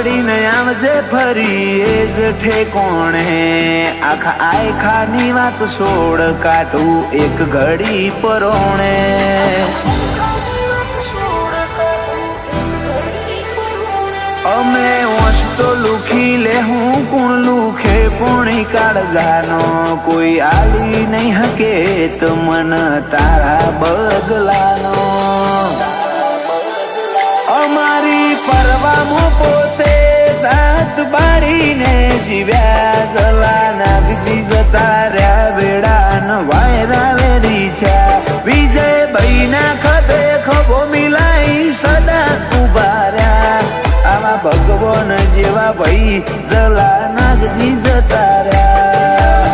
વળીને આવજે ફરી એ જ ઠેકોણે આખા આયખાની વાત છોડ કાઢું એક ઘડી પરોણે અમે વંશ તો લુખી લે હું કોણ લુખે પોણી કાળજાનો કોઈ આલી નહીં હકે તો મન તારા બદલાનો અમારી પરવામાં પોતે જાત બાળીને જીવ્યા જલા નાગજી જતા રહ્યા વેડા વાયરા વેરી થયા વિજય ભાઈ ના ખભે ખભો મિલાઈ સદા ઉભા રહ્યા આવા ભગવાન જેવા ભાઈ જલા નાગજી જતા રહ્યા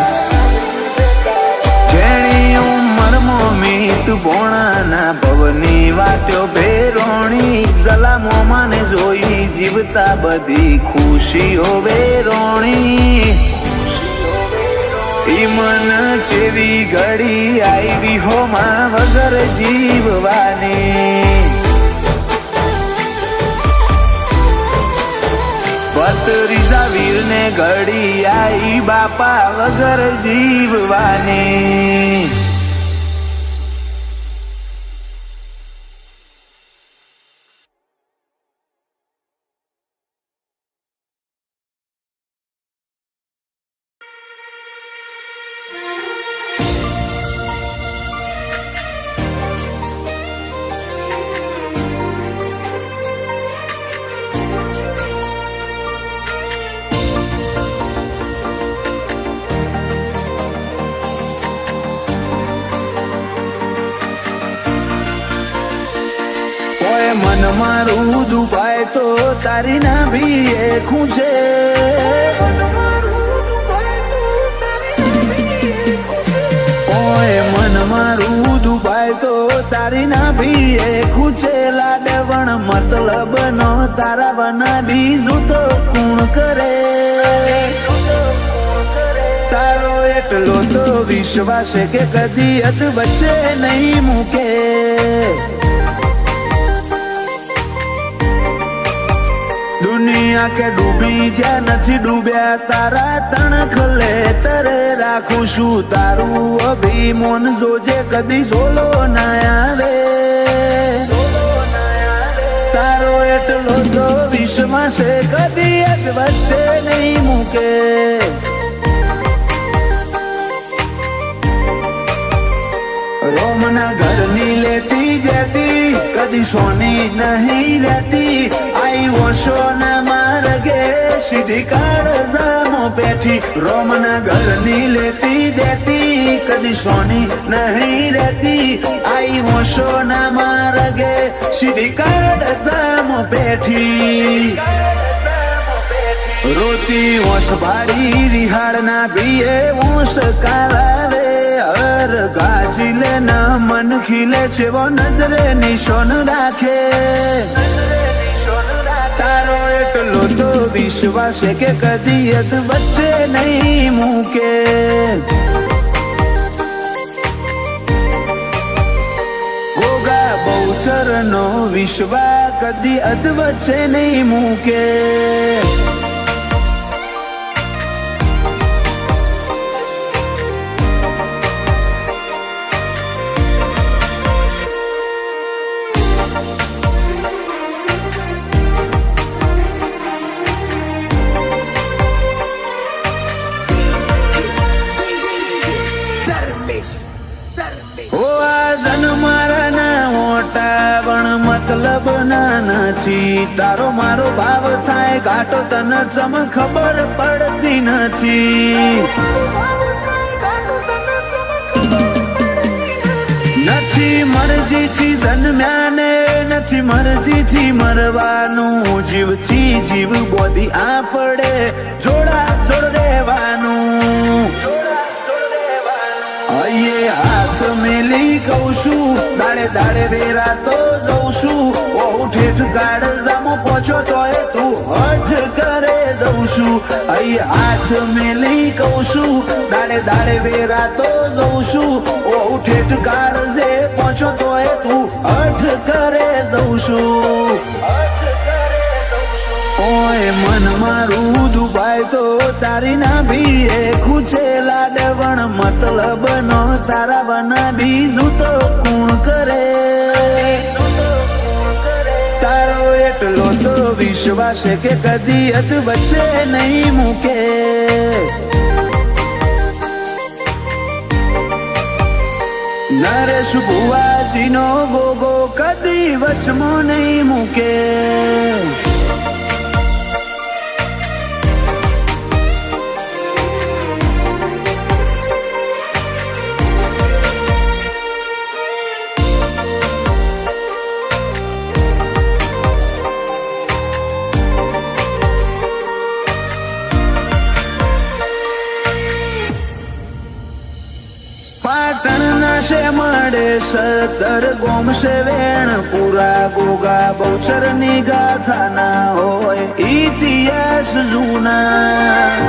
જેણી ઉંમરમાં મીઠ ભોણાના ભવની વાટ્યો ભેરોણી જલા મોમાને જોઈ જીવતા બધી ખુશીઓ વેરોણી ઈ મન જેવી ઘડી આવી હોમાં વગર જીવવાની ત્રીજા વીર ને ઘડી આઈ બાપા વગર જીવવાની મન મારું દુભાય તો તારી ના ભી ખૂંચે ઓય મન મારું દુભાય તો તારી ના ભી ખૂંચે લાડવણ મતલબ નો તારા બના બીજું તો કોણ કરે તારો એટલો તો વિશ્વાસ કે કદી અદ વચ્ચે નહીં મૂકે દુનિયા કે ડૂબી જ્યાં નથી ડૂબ્યા તારા તણખલે તરે રાખું છું તારું અભિમોન જોજે કદી ઝોલો ના આવે તારો એટલો તો વિશ્વાસ કદી એક વચ્ચે નહીં મૂકે રોમના ઘરની લેતી જતી કદી સોની નહીં રહેતી आई वोशो न मारगे सीधी काळजामो पेठी रोमना घर नी लेती देती कदी सोनी नहीं रहती आई वोशो न मारगे सीधी काळजामो पेठी रोती वोश भाड़ी रिहाड़ ना बीए वोश कालावे हर गाजिले न मन खिले छे वो नजरे निशान राखे तारो એટલો તો વિશ્વાસ કે કદી અદ વચ્ચે નહીં મૂકે ગોગા બહુચર નો વિશ્વાસ કદી અદ વચ્ચે નહીં મૂકે મતલબ ના નથી તારો મારો ભાવ થાય ઘાટો તને જમ ખબર પડતી નથી નથી મરજીથી જન્મ્યા ને નથી મરજીથી મરવાનું જીવથી જીવ બોધી આપડે જોડા જોડ રહેવાનું અયે હાથ મેલી કહું છું દાડે દાડે વેરા તો જઉં છું બહુ ઠેઠ કાળ જામો પહોંચો તોય તું હઠ કરે જઉં છું અયે હાથ મેલી કહું છું દાડે દાડે વેરા તો જઉં છું બહુ ઠેઠ કાળ જે પહોંચો તોય તું હઠ કરે જઉં છું ઓય મન મારું દુભાઈ તો તારી ના ભીએ ખૂચે લાડવણ મતલબ નો તારા બના બીજું તો કોણ કરે તારો એટલો તો વિશ્વાસ કે કદી અત વચ્ચે નહીં મૂકે નરેશ ભુવાજીનો ગોગો કદી વચમાં નહીં મૂકે પાટણ ના શે મળે સદર ગોમશે વેણ પૂરા ગોગા બહુચર ની ગાથા ના હોય ઇતિહાસ જૂના